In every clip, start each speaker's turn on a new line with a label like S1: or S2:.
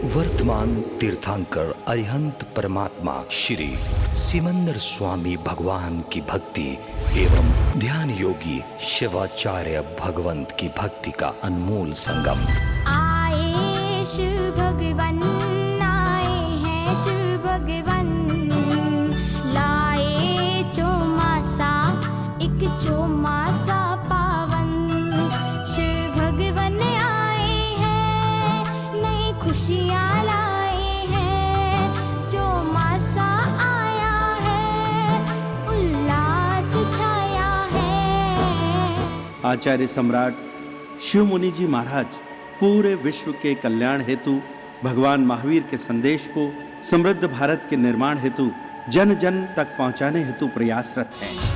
S1: वर्तमान तीर्थंकर अरिहंत परमात्मा श्री सिमंदर स्वामी भगवान की भक्ति एवं ध्यान योगी शिवाचार्य भगवंत की भक्ति का अनमोल संगम।
S2: आए शिव भगवान, आए हैं शिव भगवान, लाए चौमासा, एक चौमासा पावन। शिव भगवान आए हैं, नई खुशियाँ लाए हैं, चौमासा आया है, उल्लास छाया है।
S3: आचार्य सम्राट शिव मुनि जी महाराज पूरे विश्व के कल्याण हेतु भगवान महावीर के संदेश को समृद्ध भारत के निर्माण हेतु जन जन तक पहुंचाने हेतु प्रयासरत हैं।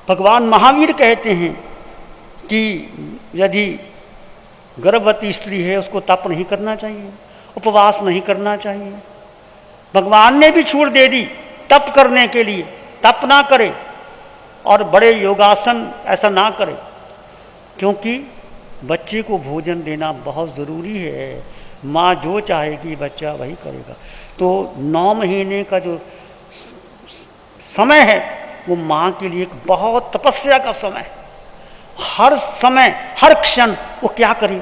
S4: भगवान महावीर कहते हैं कि यदि गर्भवती स्त्री है उसको तप नहीं करना चाहिए, उपवास नहीं करना चाहिए। भगवान ने भी छूट दे दी तप करने के लिए, तप ना करे और बड़े योगासन ऐसा ना करे, क्योंकि बच्चे को भोजन देना बहुत ज़रूरी है। माँ जो चाहेगी बच्चा वही करेगा। तो 9 महीने का जो समय है वो माँ के लिए एक बहुत तपस्या का समय है। हर समय हर क्षण वो क्या करे,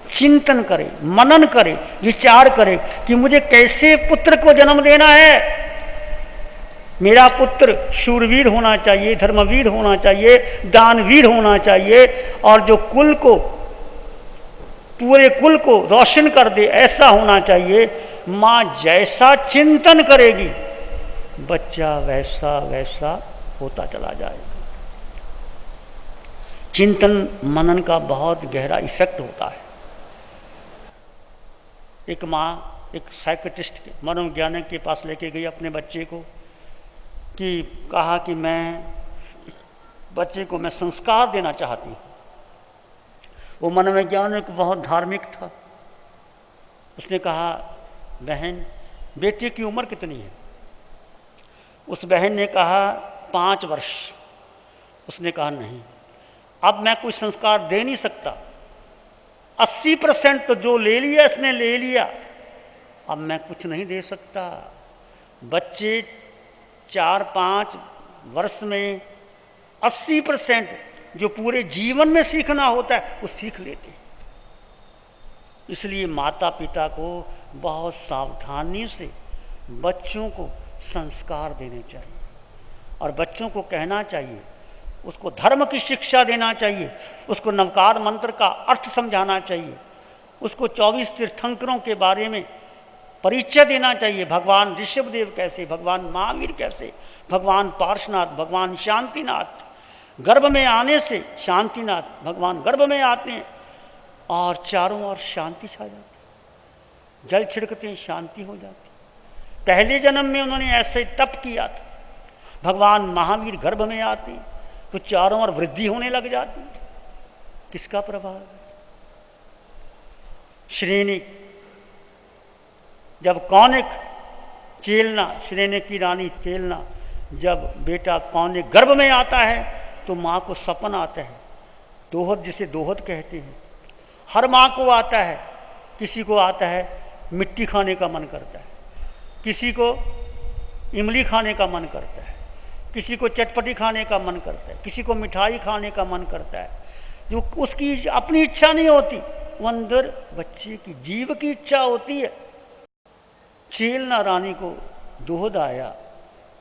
S4: चिंतन करे, मनन करे, विचार करे कि मुझे कैसे पुत्र को जन्म देना है। मेरा पुत्र शूरवीर होना चाहिए, धर्मवीर होना चाहिए, दानवीर होना चाहिए और जो कुल को, पूरे कुल को रोशन कर दे ऐसा होना चाहिए। माँ जैसा चिंतन करेगी बच्चा वैसा वैसा होता चला जाएगा। चिंतन मनन का बहुत गहरा इफेक्ट होता है। एक माँ एक साइकियाट्रिस्ट के मनोवैज्ञानिक के पास लेके गई अपने बच्चे को, कि कहा कि बच्चे को मैं संस्कार देना चाहती हूँ। वो मनोवैज्ञानिक बहुत धार्मिक था। उसने कहा, बहन बेटे की उम्र कितनी है? उस बहन ने कहा 5 वर्ष। उसने कहा नहीं, अब मैं कोई संस्कार दे नहीं सकता। 80% तो जो ले लिया इसने ले लिया, अब मैं कुछ नहीं दे सकता। बच्चे 4-5 वर्ष में 80% जो पूरे जीवन में सीखना होता है वो सीख लेते हैं। इसलिए माता पिता को बहुत सावधानी से बच्चों को संस्कार देने चाहिए और बच्चों को कहना चाहिए, उसको धर्म की शिक्षा देना चाहिए, उसको नवकार मंत्र का अर्थ समझाना चाहिए, उसको 24 तीर्थंकरों के बारे में परिचय देना चाहिए। भगवान ऋषभदेव कैसे, भगवान महावीर कैसे, भगवान पार्श्वनाथ, भगवान शांतिनाथ। गर्भ में आने से शांतिनाथ भगवान गर्भ में आते हैं और चारों ओर शांति छा जाती है, जल छिड़कते हैं शांति हो जाती है। पहले जन्म में उन्होंने ऐसे तप किया था। भगवान महावीर गर्भ में आते हैं तो चारों ओर वृद्धि होने लग जाती है। किसका प्रभाव है? श्रेनिक, जब कौनिक चेलना, श्रेनिक की रानी चेलना, जब बेटा कौनिक गर्भ में आता है तो माँ को सपन आता है, दोहद जिसे दोहद कहते हैं। हर माँ को आता है। किसी को आता है मिट्टी खाने का मन करता है, किसी को इमली खाने का मन करता है, किसी को चटपटी खाने का मन करता है, किसी को मिठाई खाने का मन करता है। जो उसकी अपनी इच्छा नहीं होती, वो अंदर बच्चे की जीव की इच्छा होती है। चेलना रानी को दोहद आया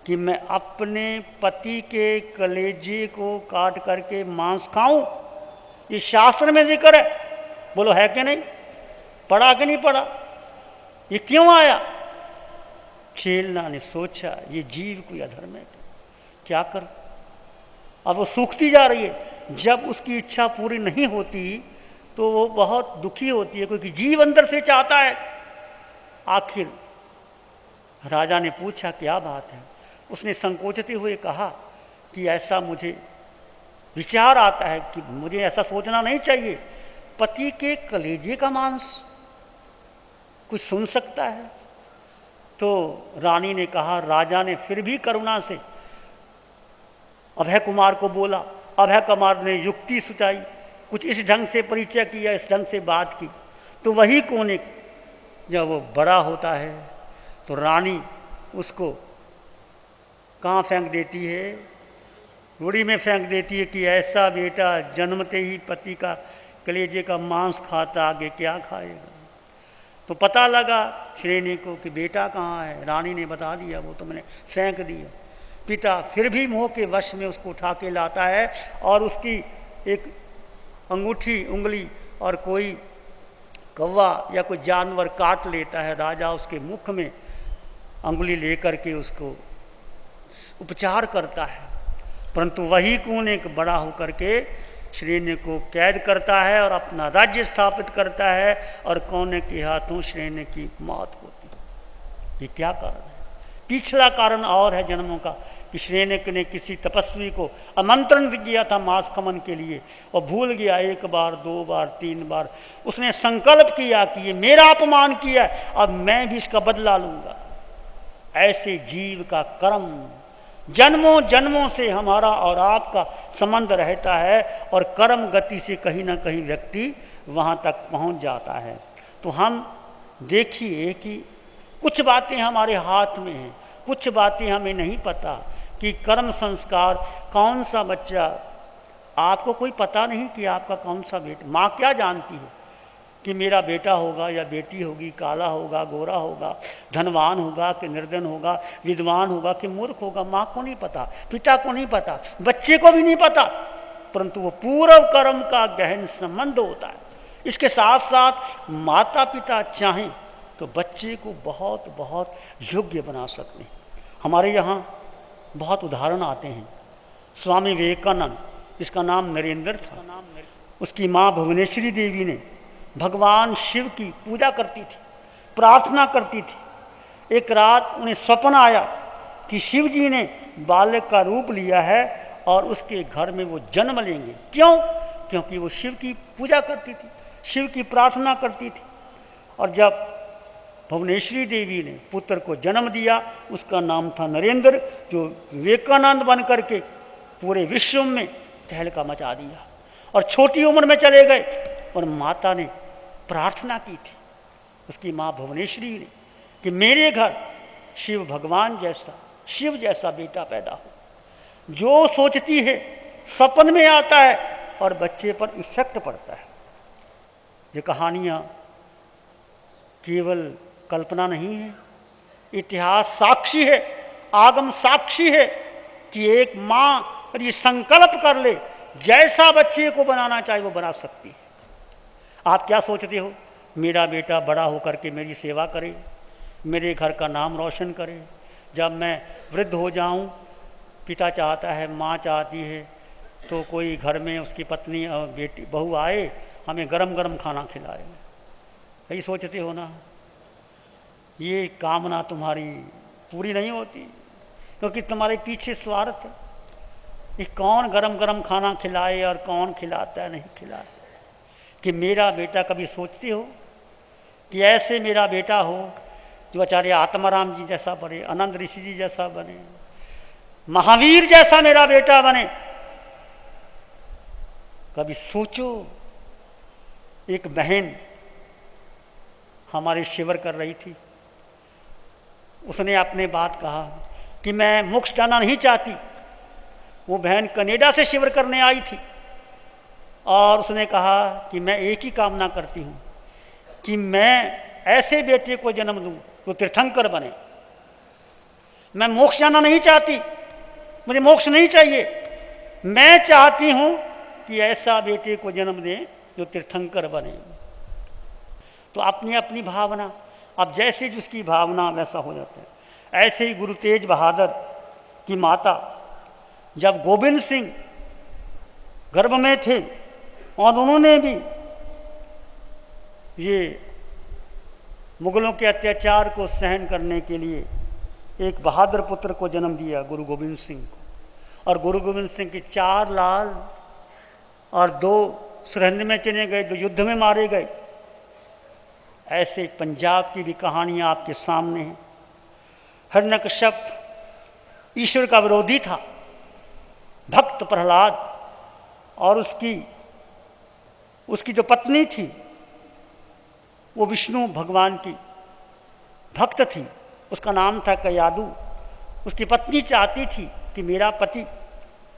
S4: कि मैं अपने पति के कलेजे को काट करके मांस खाऊं। ये शास्त्र में जिक्र है, बोलो है कि नहीं? पढ़ा कि नहीं पढ़ा? ये क्यों आया? चेलना ने सोचा ये जीव कोई अधर्म है, क्या कर। अब वो सूखती जा रही है। जब उसकी इच्छा पूरी नहीं होती तो वो बहुत दुखी होती है, क्योंकि जीव अंदर से चाहता है। आखिर राजा ने पूछा क्या बात है? उसने संकोचते हुए कहा कि ऐसा मुझे विचार आता है कि मुझे ऐसा सोचना नहीं चाहिए, पति के कलेजे का मांस कुछ सुन सकता है? तो रानी ने कहा, राजा ने फिर भी करुणा से अभय कुमार को बोला। अभय कुमार ने युक्ति सुझाई, कुछ इस ढंग से परिचय किया, इस ढंग से बात की। तो वही कोने जब वो बड़ा होता है तो रानी उसको कहाँ फेंक देती है? रूढ़ी में फेंक देती है कि ऐसा बेटा जन्मते ही पति का कलेजे का मांस खाता, आगे क्या खाएगा। तो पता लगा श्रेणी को कि बेटा कहाँ है। रानी ने बता दिया, वो तो मैंने फेंक दिया। पिता फिर भी मोह के वश में उसको उठा के लाता है और उसकी एक अंगूठी उंगली और कोई कौवा या कोई जानवर काट लेता है। राजा उसके मुख में अंगुली लेकर के उसको उपचार करता है, परंतु वही कौन एक बड़ा होकर के श्रेणी को कैद करता है और अपना राज्य स्थापित करता है और कोने के हाथों श्रेणी की मौत होती है। ये क्या कारण है? पिछला कारण और है जन्मों का कि श्रेणी ने किसी तपस्वी को आमंत्रण किया था मांस खमन के लिए और भूल गया। 1 बार 2 बार 3 बार उसने संकल्प किया कि ये मेरा अपमान किया, अब मैं भी इसका बदला लूंगा। ऐसे जीव का कर्म जन्मों जन्मों से हमारा और आपका संबंध रहता है और कर्म गति से कहीं ना कहीं व्यक्ति वहाँ तक पहुँच जाता है। तो हम देखिए कि कुछ बातें हमारे हाथ में हैं, कुछ बातें हमें नहीं पता कि कर्म संस्कार कौन सा बच्चा, आपको कोई पता नहीं कि आपका कौन सा बेटा। माँ क्या जानती है कि मेरा बेटा होगा या बेटी होगी, काला होगा, गोरा होगा, धनवान होगा कि निर्धन होगा, विद्वान होगा कि मूर्ख होगा। माँ को नहीं पता, पिता को नहीं पता, बच्चे को भी नहीं पता, परंतु वो पूर्व कर्म का गहन संबंध होता है। इसके साथ साथ माता पिता चाहें तो बच्चे को बहुत बहुत योग्य बना सकते हैं। हमारे यहाँ बहुत उदाहरण आते हैं। स्वामी विवेकानंद, इसका नाम नरेंद्र था, उसकी माँ भुवनेश्वरी देवी ने भगवान शिव की पूजा करती थी, प्रार्थना करती थी। एक रात उन्हें स्वप्न आया कि शिव जी ने बालक का रूप लिया है और उसके घर में वो जन्म लेंगे। क्यों? क्योंकि वो शिव की पूजा करती थी, शिव की प्रार्थना करती थी। और जब भुवनेश्वरी देवी ने पुत्र को जन्म दिया, उसका नाम था नरेंद्र, जो विवेकानंद बन करके पूरे विश्व में तहलका मचा दिया। और छोटी उम्र में चले गए और माता ने प्रार्थना की थी, उसकी माँ भुवनेश्वरी ने, कि मेरे घर शिव भगवान जैसा, शिव जैसा बेटा पैदा हो। जो सोचती है सपन में आता है और बच्चे पर इफेक्ट पड़ता है। ये कहानियाँ केवल कल्पना नहीं है, इतिहास साक्षी है, आगम साक्षी है कि एक माँ यदि संकल्प कर ले, जैसा बच्चे को बनाना चाहिए वो बना सकती है। आप क्या सोचते हो? मेरा बेटा बड़ा होकर के मेरी सेवा करे, मेरे घर का नाम रोशन करे, जब मैं वृद्ध हो जाऊं, पिता चाहता है, माँ चाहती है, तो कोई घर में उसकी पत्नी और बेटी बहू आए, हमें गरम गरम खाना खिलाए। यही सोचते हो ना? ये कामना तुम्हारी पूरी नहीं होती, क्योंकि तुम्हारे पीछे स्वार्थ है। ये कौन गरम गरम खाना खिलाए और कौन खिलाता है, नहीं खिलाता। कि मेरा बेटा, कभी सोचते हो कि ऐसे मेरा बेटा हो जो आचार्य आत्माराम जी जैसा बने, आनंद ऋषि जी जैसा बने, महावीर जैसा मेरा बेटा बने। कभी सोचो। एक बहन हमारे शिविर कर रही थी, उसने अपने बात कहा कि मैं मोक्ष जाना नहीं चाहती। वो बहन कनाडा से शिविर करने आई थी और उसने कहा कि मैं एक ही कामना करती हूँ कि मैं ऐसे बेटे को जन्म दूँ जो तीर्थंकर बने। मैं मोक्ष जाना नहीं चाहती, मुझे मोक्ष नहीं चाहिए, मैं चाहती हूँ कि ऐसा बेटे को जन्म दें जो तीर्थंकर बने। तो अपनी अपनी भावना, अब जैसे जिसकी भावना वैसा हो जाता है। ऐसे ही गुरु तेज बहादुर की माता जब गोविंद सिंह गर्भ में थे और उन्होंने भी ये मुगलों के अत्याचार को सहन करने के लिए एक बहादुर पुत्र को जन्म दिया, गुरु गोविंद सिंह को। और गुरु गोविंद सिंह के 4 लाल और 2 सरहद में चले गए, जो युद्ध में मारे गए। ऐसे पंजाब की भी कहानियां आपके सामने हैं। हिरण्यकश्यप ईश्वर का विरोधी था, भक्त प्रहलाद, और उसकी जो पत्नी थी वो विष्णु भगवान की भक्त थी, उसका नाम था कयादू। उसकी पत्नी चाहती थी कि मेरा पति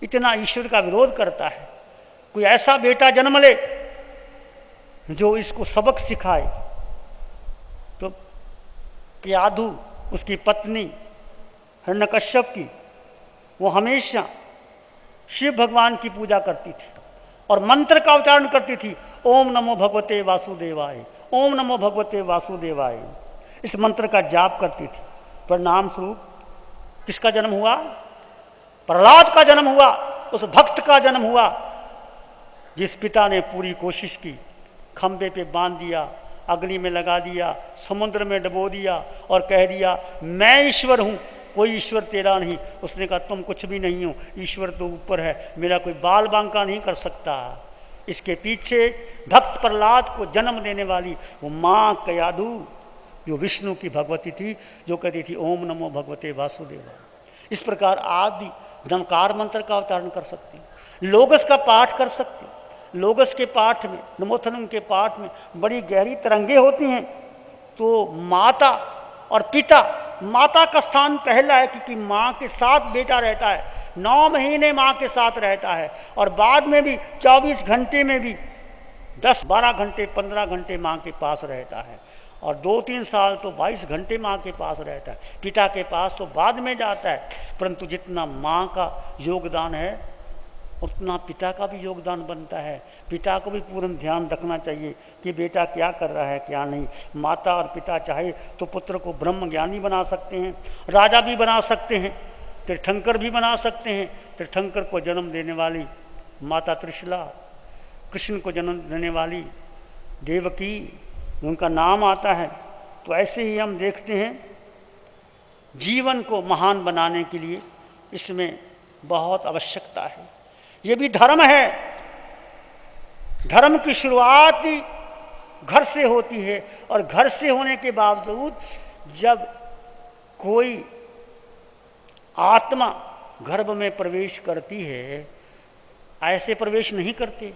S4: इतना ईश्वर का विरोध करता है, कोई ऐसा बेटा जन्म ले जो इसको सबक सिखाए। तो कयादू उसकी पत्नी हिरण्यकश्यप की, वो हमेशा शिव भगवान की पूजा करती थी और मंत्र का उच्चारण करती थी, ओम नमो भगवते वासुदेवाय, ओम नमो भगवते वासुदेवाय। इस मंत्र का जाप करती थी। परिणाम स्वरूप किसका जन्म हुआ? प्रहलाद का जन्म हुआ, उस भक्त का जन्म हुआ जिस पिता ने पूरी कोशिश की, खंबे पे बांध दिया, अग्नि में लगा दिया, समुद्र में डुबो दिया और कह दिया मैं ईश्वर हूं, कोई ईश्वर तेरा नहीं। उसने कहा तुम कुछ भी नहीं हो, ईश्वर तो ऊपर है, मेरा कोई बाल बांका नहीं कर सकता। इसके पीछे भक्त प्रहलाद को जन्म देने वाली वो माँ कयादू, जो विष्णु की भगवती थी, जो कहती थी ओम नमो भगवते वासुदेवाय। इस प्रकार आप भी नमकार मंत्र का उच्चारण कर सकते हैं, लोगस का पाठ कर सकते हैं। लोगस के पाठ में, नमोथनम के पाठ में बड़ी गहरी तरंगे होती हैं। तो माता और पिता, माता का स्थान पहला है क्योंकि माँ के साथ बेटा रहता है, 9 महीने माँ के साथ रहता है और बाद में भी 24 घंटे में भी 10-12 घंटे 15 घंटे माँ के पास रहता है और 2-3 साल तो 22 घंटे माँ के पास रहता है। पिता के पास तो बाद में जाता है, परंतु जितना माँ का योगदान है उतना पिता का भी योगदान बनता है। पिता को भी पूर्ण ध्यान रखना चाहिए कि बेटा क्या कर रहा है क्या नहीं। माता और पिता चाहे तो पुत्र को ब्रह्म ज्ञानी बना सकते हैं, राजा भी बना सकते हैं, तीर्थंकर भी बना सकते हैं। तीर्थंकर को जन्म देने वाली माता त्रिशला, कृष्ण को जन्म देने वाली देवकी, उनका नाम आता है। तो ऐसे ही हम देखते हैं जीवन को महान बनाने के लिए इसमें बहुत आवश्यकता है। ये भी धर्म है। धर्म की शुरुआत ही घर से होती है और घर से होने के बावजूद जब कोई आत्मा गर्भ में प्रवेश करती है, ऐसे प्रवेश नहीं करते।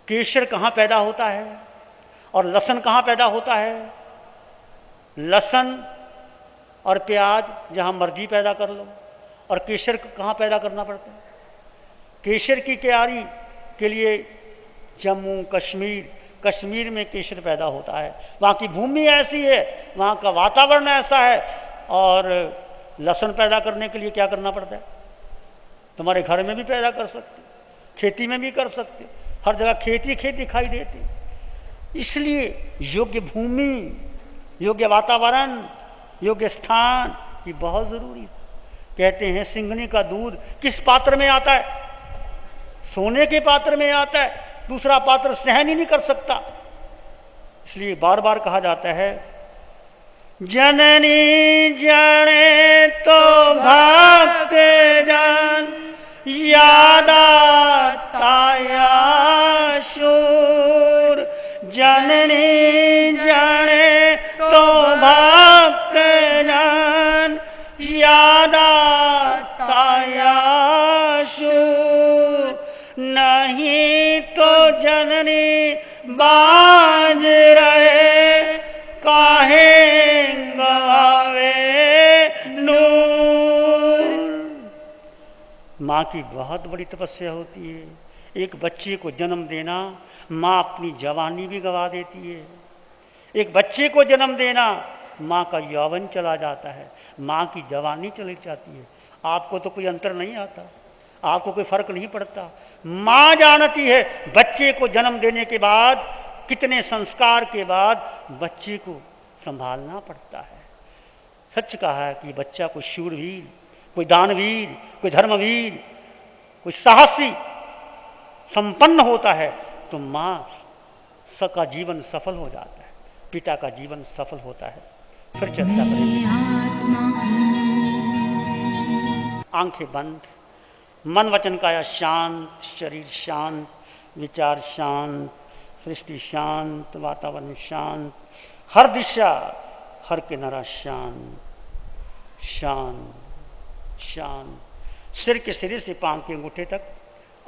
S4: केशर कहाँ पैदा होता है और लहसुन कहाँ पैदा होता है? लहसुन और प्याज जहाँ मर्जी पैदा कर लो, और केशर कहाँ पैदा करना पड़ता है? केशर की क्यारी के लिए जम्मू कश्मीर में केशर पैदा होता है। वहाँ की भूमि ऐसी है, वहाँ का वातावरण ऐसा है। और लहसुन पैदा करने के लिए क्या करना पड़ता है? तुम्हारे घर में भी पैदा कर सकते, खेती में भी कर सकते, हर जगह खेती दिखाई देती। इसलिए योग्य भूमि, योग्य वातावरण, योग्य स्थान की बहुत जरूरी है। कहते हैं सिंघनी का दूध किस पात्र में आता है? सोने के पात्र में आता है, दूसरा पात्र सहन ही नहीं कर सकता। इसलिए बार बार कहा जाता है जननी जाने तो भक्त जन यादा ताया शूर। जननी जाने तो भक्त जन यादा ताया शूर। नहीं तो जननी बाज रहे काहे गवावे नूर। माँ की बहुत बड़ी तपस्या होती है। एक बच्चे को जन्म देना, माँ अपनी जवानी भी गवा देती है। एक बच्चे को जन्म देना, माँ का यौवन चला जाता है, माँ की जवानी चली जाती है। आपको तो कोई अंतर नहीं आता, आपको कोई फर्क नहीं पड़ता। माँ जानती है बच्चे को जन्म देने के बाद, कितने संस्कार के बाद बच्चे को संभालना पड़ता है। सच कहा है कि बच्चा कोई शूरवीर, कोई दानवीर, कोई धर्मवीर, कोई साहसी संपन्न होता है तो माँ का जीवन सफल हो जाता है, पिता का जीवन सफल होता है। फिर चर्चा करेंगे। आंखें बंद, मन वचन काया शांत, शरीर शांत, विचार शांत, सृष्टि शांत, वातावरण शांत, हर दिशा हर किनारा शांत शांत शांत। सिर के सिरे से पांव के अंगूठे तक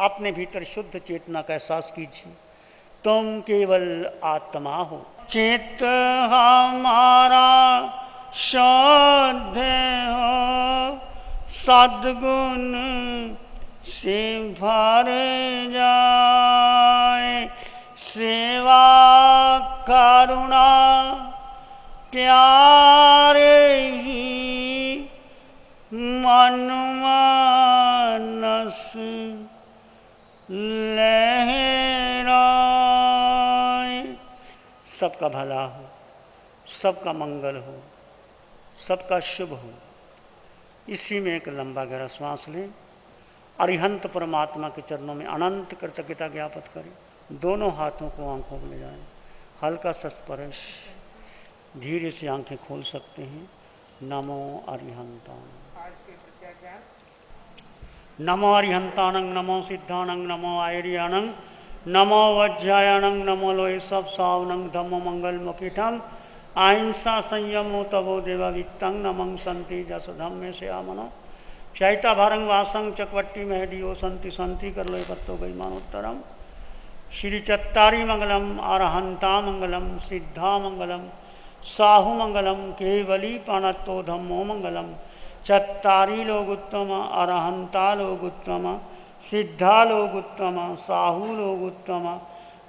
S4: अपने भीतर शुद्ध चेतना का एहसास कीजिए। तुम केवल आत्मा हो। चित्त हमारा शुद्ध हो, सद्गुण से भर जाए, सेवा करुणा प्यारे ही मन मानस लहराए। सबका भला हो, सबका मंगल हो, सबका शुभ हो। इसी में एक लंबा गहरा श्वास लें। अरिहंत परमात्मा के चरणों में अनंत कृतज्ञता ज्ञापित करें। दोनों हाथों को आंखों में ले जाएं। हल्का सा स्पर्श, धीरे से आंखें खोल सकते हैं। नमो अरिहंतानंग।
S5: आज के प्रत्या ज्ञान।
S4: नमो अरिहंतानंग, नमो सिद्धानंग, नमो आयर्यानंग, नमो वज्रायणंग, नमो लोहे सब सावनंग, धम्मो मंगल मुखिठम, अहिंसा संयमो तवो देवा वित्तंग, नमं संति जस धम्मे से आमनो, चैता भारंग वासंग चकवट्टी महडियो संति संति कर लो पत्तो गई मानोत्तरम। श्री चत्तारी मंगलम, अरहंता मंगलम, सिद्धा मंगलम, साहु मंगलम, केवली पाणत्तो धम्मो मंगलम। चत्तारी लोग उत्तम, अरहंता लोग उत्तम, सिद्धा लोग उत्तम, साहु लोग उत्तम,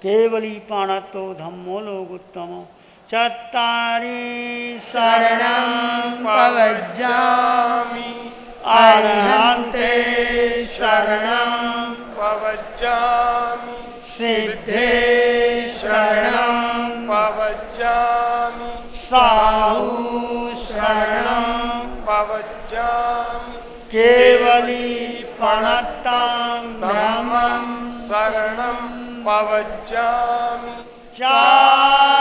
S4: केवली पाणत्तो धम्मो लोग उत्तम। चत्तारी
S5: शरणं पवज्जामि,
S4: अरहन्ते
S5: शरणं पवज्जामि,
S4: सिद्धे
S5: शरणं पवज्जामि,
S4: साहु
S5: शरणं पवज्जामि,
S4: केवली प्रणतां
S5: धम्मं शरणं पवज्जामि।
S4: चार